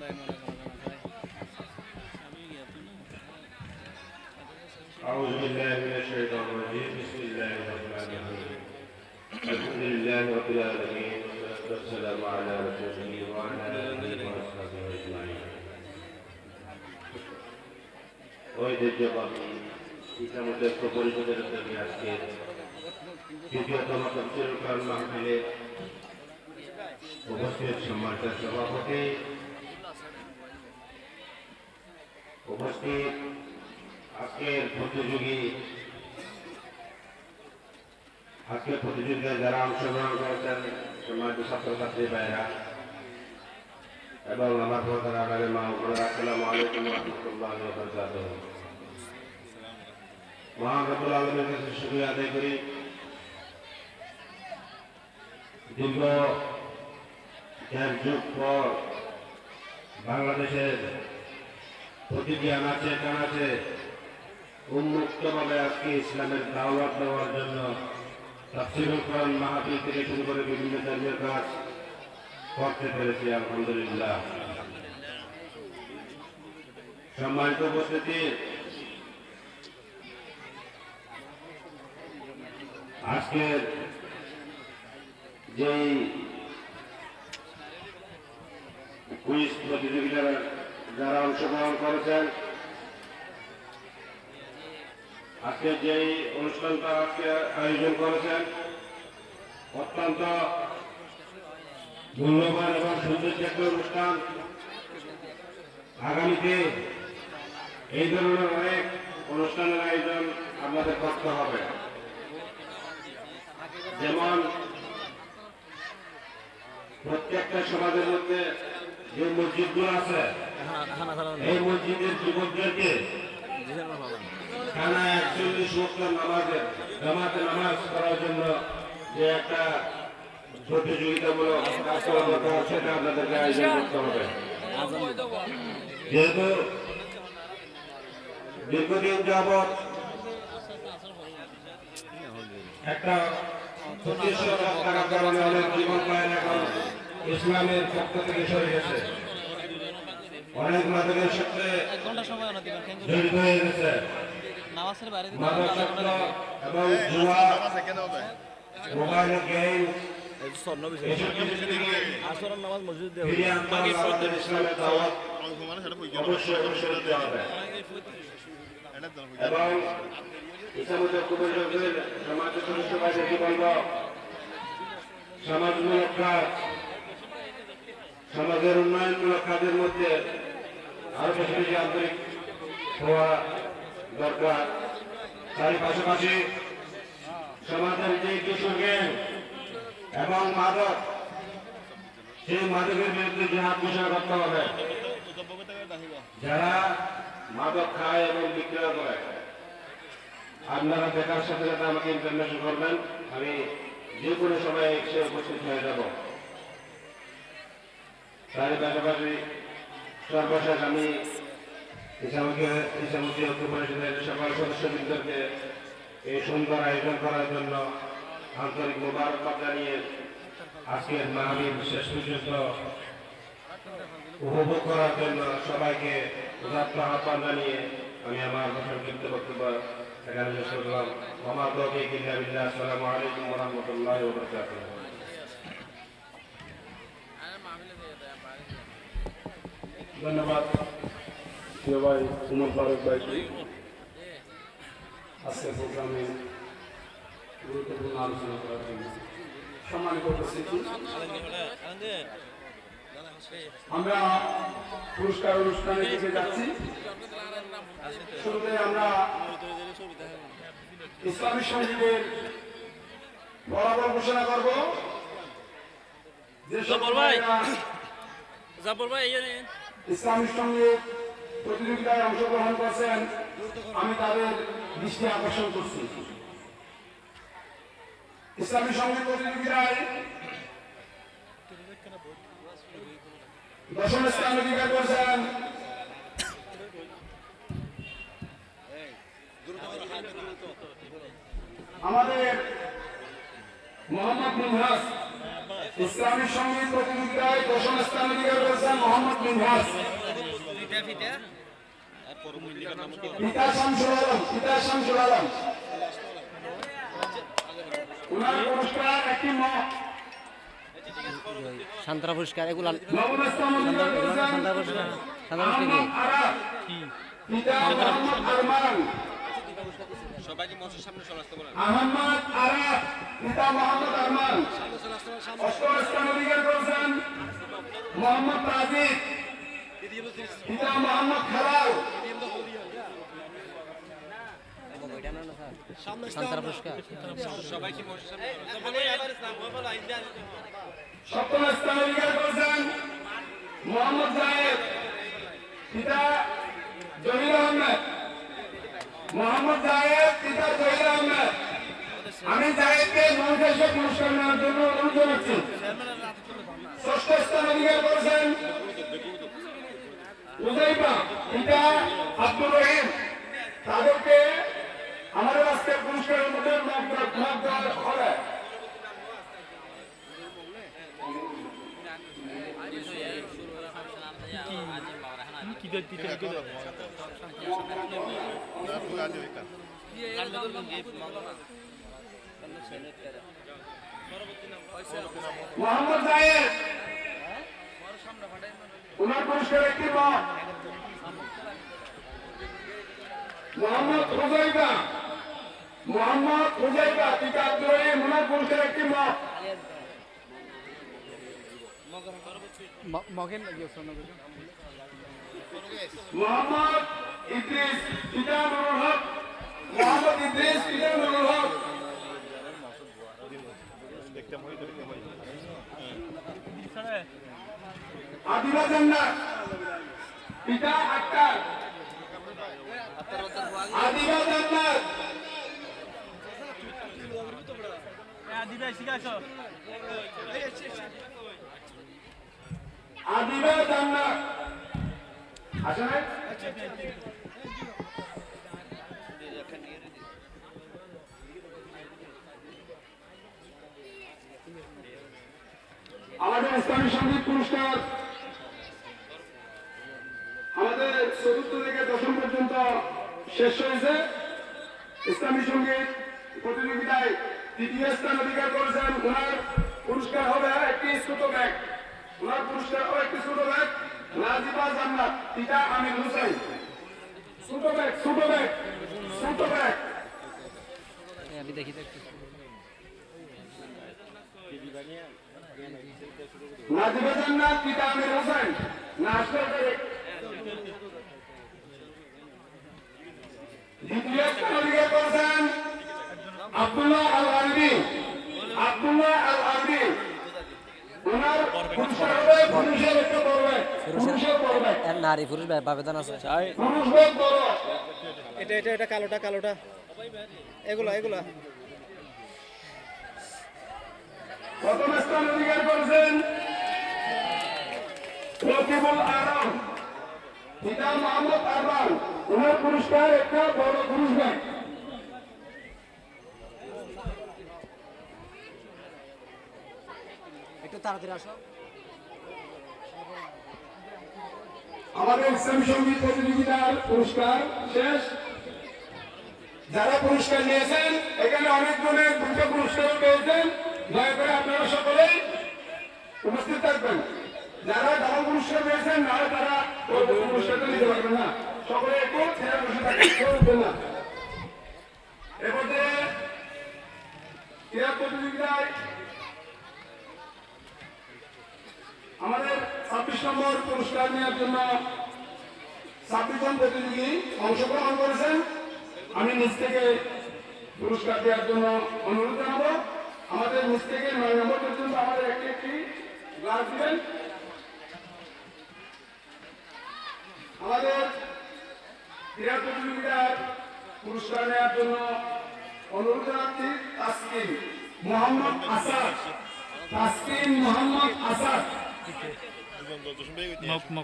أعوذ بالله من الشيطان الرجيم بسم الله الرحمن الرحيم الحمد لله رب العالمين والصلاة والسلام على رسوله وعلى آله وأصحابه أجمعين ঐতিহ্যবাহী ইসলামী পরিষদের উদ্যোগে আজকে দ্বিতীয়তম তাফসীরুল কোরআন মাহফিলে উপস্থিত সম্মানিত সভাপতি উপস্থিত আজকের প্রতিযোগিতায় যারা অংশগ্রহণ করেছেন সম্মানিত ছাত্রছাত্রী ভাইরা এবং আমার প্রধান আগামী মা আসসালামু আলাইকুম ওয়া রাহমাতুল্লাহি ওয়া বারাকাতুহু। মহান রব্বুল আলামিনের কাছে শুকরিয়া আদায় করি, দীর্ঘ 1.5 যুগ পর বাংলাদেশের প্রতিটি আনাচে কানাচে উন্মুক্তভাবে আজকে ইসলামের দাওয়াত দেওয়ার জন্য তাফসীরুল কোরআন মাহফিল থেকে শুরু করে বিভিন্ন ধর্মের কাজ করতে পেরেছি, আলহামদুলিল্লাহ। সম্মানিত উপস্থিতি, আজকের যেই কুইজ প্রতিযোগিতার যারা অংশগ্রহণ করেছেন, আজকে যেই অনুষ্ঠানটা আজকে আয়োজন করেছেন অত্যন্ত মূল্যবান এবং সুন্দর একটা অনুষ্ঠান। আগামীতে এই ধরনের অনেক অনুষ্ঠানের আয়োজন আপনাদের করতে হবে। যেমন প্রত্যেকটা সমাজের মধ্যে যে মসজিদগুলো আছে এই মসজিদের যুবকদেরকে টানা 41 ওয়াক্ত জামাতে নামাজ পড়ার জন্য যে একটা প্রতিযোগিতামূলক সেটা আপনাদেরকে আয়োজন করতে হবে। যেহেতু দীর্ঘদিন যাবৎ একটা থাকার কারণে অনেক জীবন পায় এখন ইসলামের পক্ষ থেকে সরে গেছে, অনেক মাদকের সাথে জড়িত হয়ে গেছে। মাদকাসক্ত এবং জুয়া, মোবাইল গেম ইসলামের দাওয়াত অবশ্যই দিতে হবে এবং সমাজের সদস্য ভাইদেরকে বলব, সমাজমূলক কাজ, সমাজের উন্নয়নমূলক কাজের মধ্যে আরো বেশি বেশি আন্তরিক হওয়া দরকার। তার পাশাপাশি সমাজের যে কিশোর গ্যাং এবং মাদক, সেই মাদকের বিরুদ্ধে জিহাদ ঘোষণা করতে হবে। যারা মাদক খায় এবং বিক্রয় করে আপনারা দেখার সাথে সাথে আমাকে ইনফরমেশন করবেন, আমি যে কোনো সময় এসে উপস্থিত হয়ে যাব। তার পাশাপাশি সর্বশেষ আমি ইসলামী ঐক্য পরিষদের সকল সদস্যবৃন্দকে এই সুন্দর আয়োজন করার জন্য আন্তরিক মোবারকবাদ জানিয়ে আজকের মাহফিল শেষ পর্যন্ত উপভোগ করার জন্য সবাইকে উদাত্ত আহ্বান জানিয়ে আমি আমার সংক্ষিপ্ত বক্তব্য এখানে শেষ করলাম। ওমা তৌফিক ইল্লা বিল্লাহ। আসসালামু আলাইকুম ওয়া রাহমাতুল্লাহি ওয়া বারাকাতুহু। ধন্যবাদ ভাই উমর ফারুক ভাই, আজকের প্রোগ্রামে গুরুত্বপূর্ণ আলোচনা করার জন্য। সম্মানিত উপস্থিতি, আমরা পুরস্কার অনুষ্ঠানের দিকে যাচ্ছি। শুরুতে আমরা ইসলামী সঙ্গীতের ফলাফল ঘোষণা করব। ইসলামী সঙ্গীত প্রতিযোগিতায় অংশগ্রহণ করছেন, আমি তাদের দৃষ্টি আকর্ষণ করছি। ইসলামী সঙ্গীত প্রতিযোগিতায় 10ম স্থান অধিকার করেছেন আমাদের মোহাম্মদ মুনহাস। ইসলামী সঙ্গীত প্রতিযোগিতায় 10ম স্থান অধিকার করেছেন মোহাম্মদ মিনহাজ। পিতা শামসুল আলম ওনার পুরস্কার একটি মগ। সান্ত্রা পুরস্কার এগুলা নবম স্থান অধিকার করেছেন সান্ত্রা পুরস্কার আহমদ আরাফ, পিতা মোহাম্মদ আরমান। সবাইকে মঞ্চের সামনে চলে আসতে বলেন। আহমদ আরাফ, পিতা মোহাম্মদ আরমান। অষ্টম স্থান অধিকার করেছেন মোহাম্মদ তাজিদ, পিতা মোহাম্মদ খালাল। সান্ত্রা পুরস্কার সবাইকে মঞ্চের সামনে সপ্তম স্থান অধিকার করেছেন মোহাম্মদ জায়েদ, পিতা জহির আহমেদ। মোহাম্মদ জায়েদ, পিতা জহির আহমেদ। আমি জায়েদকে মঞ্চে পুরস্কার নেওয়ার জন্য অনুরোধ জানাচ্ছি। ষষ্ঠ স্থান অধিকার করেছেন উজাইবা, পিতা আব্দুর রহিম। তাদেরকে আমাদের আজকের পুরস্কারের মধ্যে মগ দেওয়া হবে। মোহাম্মদ জায়েদ ওনার পুরস্কার একটি মগ। মোহাম্মদ হুজাইবা, পিতা আব্দুর রহিম। ওনার পুরস্কার একটি মগ। মোহাম্মদ ইদ্রিস, পিতা নুরুল হক। আদিবা জান্নাত, পিতা আক্তার। আদিবা জান্নাত, আদিবা জান্নাত। আসে নাই? আমাদের ইসলামী সঙ্গীত পুরস্কার আমাদের ৪র্থ থেকে ১০ম পর্যন্ত শেষ হয়েছে। ইসলামী সঙ্গীত প্রতিযোগিতায় ৩য় স্থান অধিকার করেছেন। ওনার পুরস্কার হবে একটি ছোট ব্যাগ। নাজিবা জান্নাত, পিতা আমির হোসেন। ছোট ব্যাগ। আমি দেখি নাজিবা জান্নাত, পিতা আমির হোসেন। দ্বিতীয় স্থান অধিকার করেছেন আব্দুল্লাহ আল আরবি। ওনার পুরস্কার হবে পুরুষের একটা পর্বে। নারী পুরুষ বাবেদান আছে পুরুষ ব্যাগ বড়। এটা কালোটা এগুলা প্রথম স্থান অধিকার করেছেন রকিবুল আলম, পিতা মোহাম্মদ আরমান। ওনার পুরস্কার একটা বড় পুরুষ ব্যাগ। একটু তাড়াতাড়ি আসো। আমাদের ইসলামী সঙ্গীত প্রতিযোগিতার পুরস্কার শেষ। যারা পুরস্কার নিয়েছেন এখানে অনেক জনের 2টা পুরস্কার পেয়েছেন। দয়া করে আপনারা সকলেই উপস্থিত থাকবেন। যারা ডাবল পুরস্কার পেয়েছেন নাহলে তারা পুরস্কারটা নিতে পারবেন না। সকলে একটু ছেড়ে বসে থাকবেন না। এরপরে ক্রীড়া প্রতিযোগিতায় আমাদের 26 নম্বর পুরস্কার নেওয়ার জন্য 26 জন প্রতিযোগী অংশগ্রহণ করেছেন। আমি নিজ থেকে পুরস্কার দেওয়ার জন্য অনুরোধ জানাবো। আমাদের নিজ থেকে 9 নম্বর পর্যন্ত আমাদের একটি গ্লাস দিবেন। আমাদের ক্রীড়া প্রতিযোগিতার পুরস্কার নেওয়ার জন্য অনুরোধ জানাচ্ছি তাসকিন মোহাম্মদ আসাদ।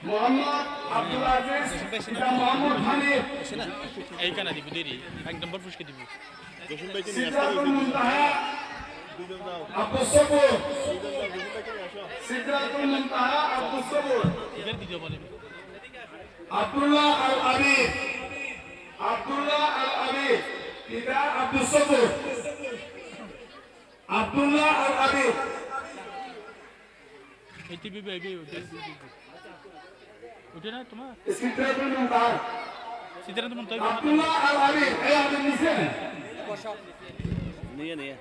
মোহাম্মদ আব্দুল আজিজ, পিতা মোহাম্মদ হানিফ। এইখানে দিব দেরি 1 নম্বর পুরস্কার দিব সিদ্ধাতুল মুনতাহা, আব্দুস সবুর। সিদরাতুল মুনতাহা আব্দুস সবুর, এদের ভিডিও বলে আব্দুল্লাহ আল আবিদ, আব্দুল্লাহ আল আবিদ পিতা আব্দুস সবুর, আব্দুল্লাহ আল আবিদ, এই টিভি বেবি ওটা না তোমার সিদরাতুল মুনতাহা সিদ্ধান্ত মন তাই আব্দুল্লাহ আল আবিদ এই আবিদ নিছে নিয়ে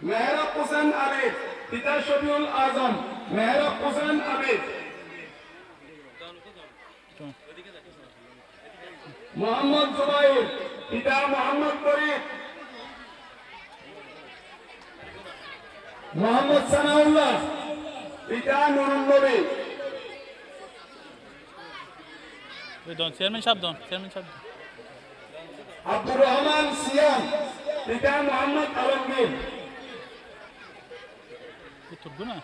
মেহরাব হোসেন আবিদ পিতা শফিউল আজম, মেহরাব হোসেন আবিদ, মোহাম্মদ জুবাইর পিতা মোহাম্মদ ফরিদ, মোহাম্মদ সানাউল্লাহ পিতা নুরুল নবী, ওই দন চেয়ারম্যান সাহেব দন চেয়ারম্যান সাহেব আব্দুর রহমান সিয়াম পিতা মোহাম্মদ আলমগীর, তোর না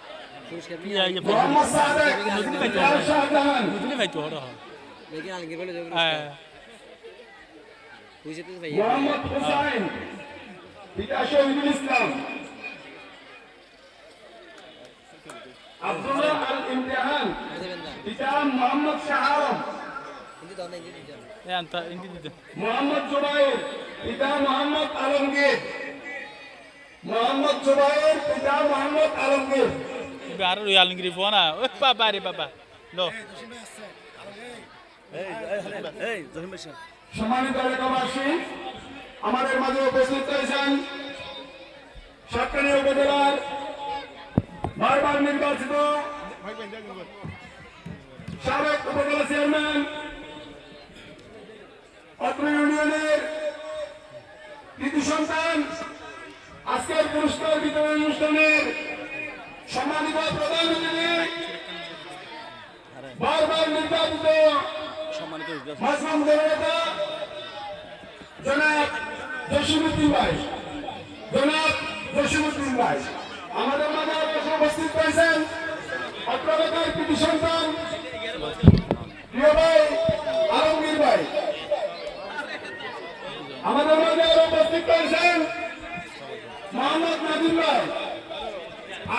পুরস্কার ইয়া ইয়া মোহাম্মদ সাদেক পিতা শাহজাহান, বুঝলে ভাই তো হড় लेकिन आलमगीर बोले जो হ্যাঁ पूछे तो भाई মোহাম্মদ হুসাইন পিতা শহীদুল ইসলাম, আব্দুল্লাহ আল ইমতিহান मुझे बंदा পিতা মোহাম্মদ শাহ আলম, हिंदी तो नहीं हिंदी जान এ আনতা ইন্দি দিতে মোহাম্মদ জুবাইর পিতা মোহাম্মদ আলমগীর, মোহাম্মদ জুবাইর পিতা মোহাম্মদ আলমগীর, এবার আর ওই আলমগীর ফোন না ও বাবা রে বাবা লো সম্মানিত এলাকাবাসী, আমাদের মাঝে উপস্থিত রয়েছেন সাতকানিয়া উপজেলার বারবার নির্বাচিত সাবেক উপজেলা চেয়ারম্যান, অত্র ইউনিয়নের কৃতি সন্তান, আজকের পুরস্কার বিতরণ অনুষ্ঠানের সম্মানিত প্রধান অতিথি, বারবার নির্বাচিত মাসলাম জননেতা জনাব জসিমউদ্দিন ভাই, জনাব জসিমউদ্দিন ভাই আমাদের মাঝে উপস্থিত হয়েছেন। অত্র এলাকার কৃতি সন্তান প্রিয় ভাই আলমগীর ভাই আমাদের মাঝে উপস্থিত হয়েছেন। মোহাম্মদ নাদিম ভাই,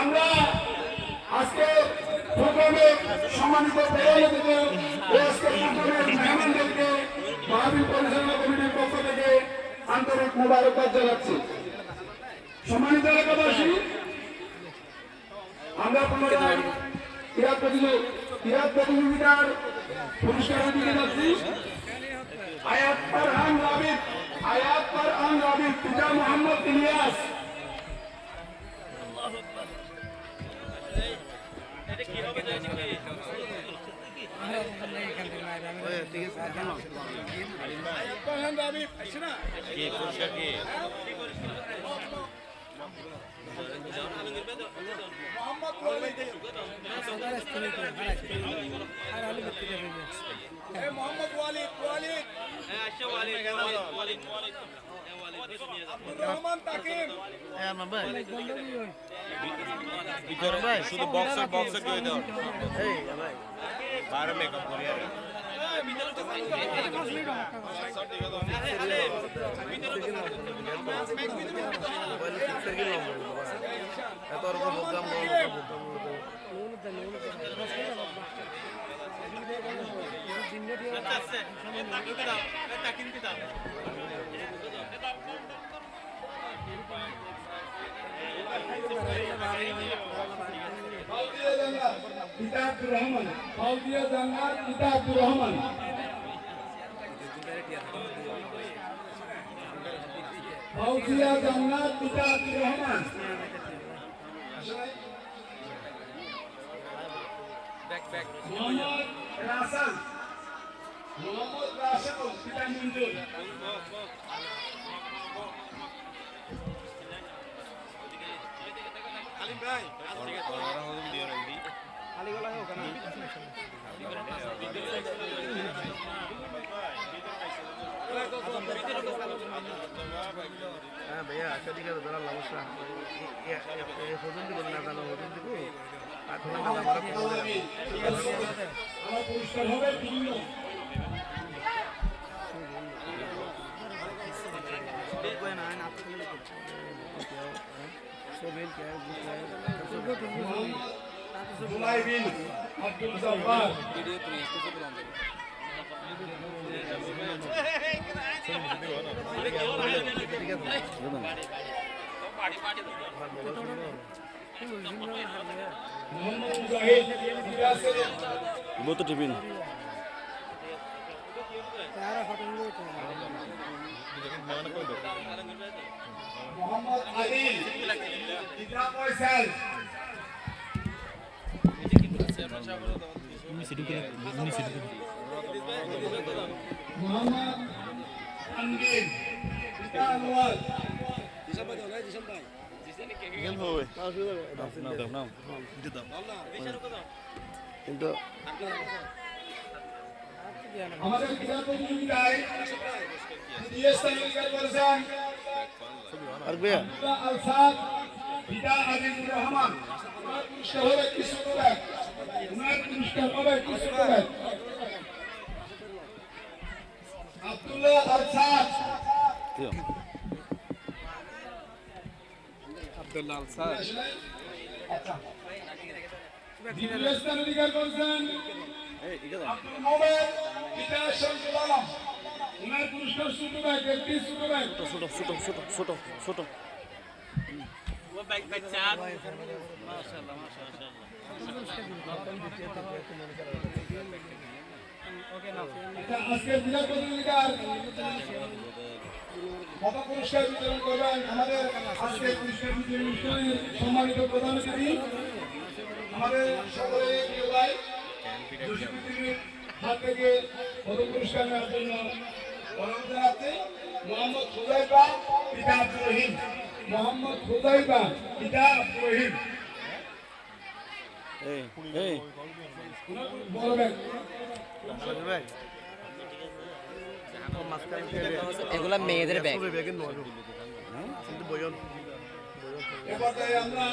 আমরা আজকে প্রোগ্রামে সম্মানিত প্রধান অতিথি ও আজকের প্রোগ্রামের মেহমানদেরকে মাহফিল পরিচালনা কমিটির পক্ষ থেকে আন্তরিক মোবারকবাদ জানাচ্ছি। সম্মানিত এলাকাবাসী, আমরা পুনরায় ক্রীড়া প্রতিযোগিতার পুরস্কারের দিকে যাচ্ছি। আয়াত ফারহান রাবিব পিতা মোহাম্মদ ইলিয়াস, মোহাম্মদ ওয়ালিদ, আব্দুর রহমান তাকিম, শুধু বক্সে দিয়ে দাও বাইরে মেকআপ করি আর পিতা আব্দুর রহমান, ফাউজিয়া জান্নাত পিতা আব্দুর রহমান, ফাউজিয়া জান্নাত পিতা আব্দুর রহমান, মোহাম্মদ রাসেল পিতা মঞ্জুর, হ্যাঁ ভাইয়া আচ্ছা ঠিক আছে দাঁড়াল অবস্থা হজুন দিব না জানো হজুন দিব আমার পুরস্কার হবে বিভিন্ন सोहेल क्या है জুলাই বিন আব্দুল জব্বার মোহাম্মদ মুজাহিদ ইয়াসির বোতো টিফিন মোহাম্মদ আদিল ইকরাম ফয়সাল মোহাম্মদ আনগিন পিতা আনোয়ার কিন্তু আমাদের ক্রীড়া প্রতিযোগিতায় দ্বিতীয় স্থান অধিকার করেছেন আর ভাইয়া আব্দুল্লাহ আল সাদ পিতা আজিজুর রহমান ওনার পুরস্কার হবে কিছু টাকা ওনার পুরস্কার হবে কিছু টাকা আব্দুল্লাহ আল সাদ আব্দুল্লাহ আল সাদ আচ্ছা দ্বিতীয় স্থান অধিকার করেছেন আব্দুল মোমেন পিতা শামসুল আলম ওনার পুরস্কার ছোট ব্যাগ একটি ছোট ব্যাগ ছোট ছোট ছোট ছোট ছোট আচ্ছা আজকের বিজয় প্রতিযোগিতার বাবা পুরস্কার বিতরণ করবেন আমাদের আজকের পুরস্কার বিতরণ অনুষ্ঠানের সম্মানিত প্রধান অতিথি আমাদের সকলের প্রিয় ভাই জসিমুদ্দিনের হাত থেকে প্রথম পুরস্কার নেওয়ার জন্য অনুরোধ জানাচ্ছি মোহাম্মদ খুজাইবা পিতা আব্দুর রহিম মোহাম্মদ খুজাইবা পিতা আব্দুর রহিম এই এই বড় ব্যাগ ভাই এগুলা মেয়েদের ব্যাগ ব্যাগের নয় কিন্তু বয়ন এ পর্যায়ে আমরা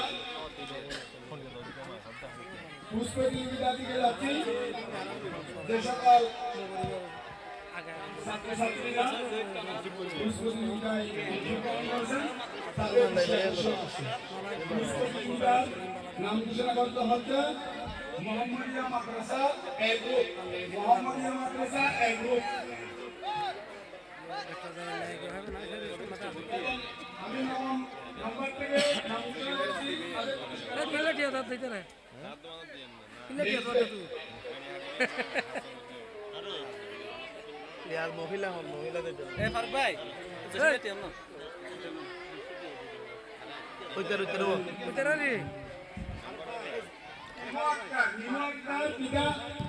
পুষ্প প্রতিযোগিতার দিকে যাচ্ছি যে সকল ছাত্রছাত্রীরা পুষ্প প্রতিযোগিতায় অংশগ্রহণ করেছেন তাদের পুষ্প প্রতিযোগিতার নাম ঘোষণা করতে হচ্ছে মোহাম্মদিয়া মাদ্রাসা এ গ্রুপ মোহাম্মদিয়া মাদ্রাসা এ গ্রুপ আমি নাম্বার থেকে নাম ঘোষণা করছি यार महिला हन महिलाদের জন্য নিমো আক্তার পিতা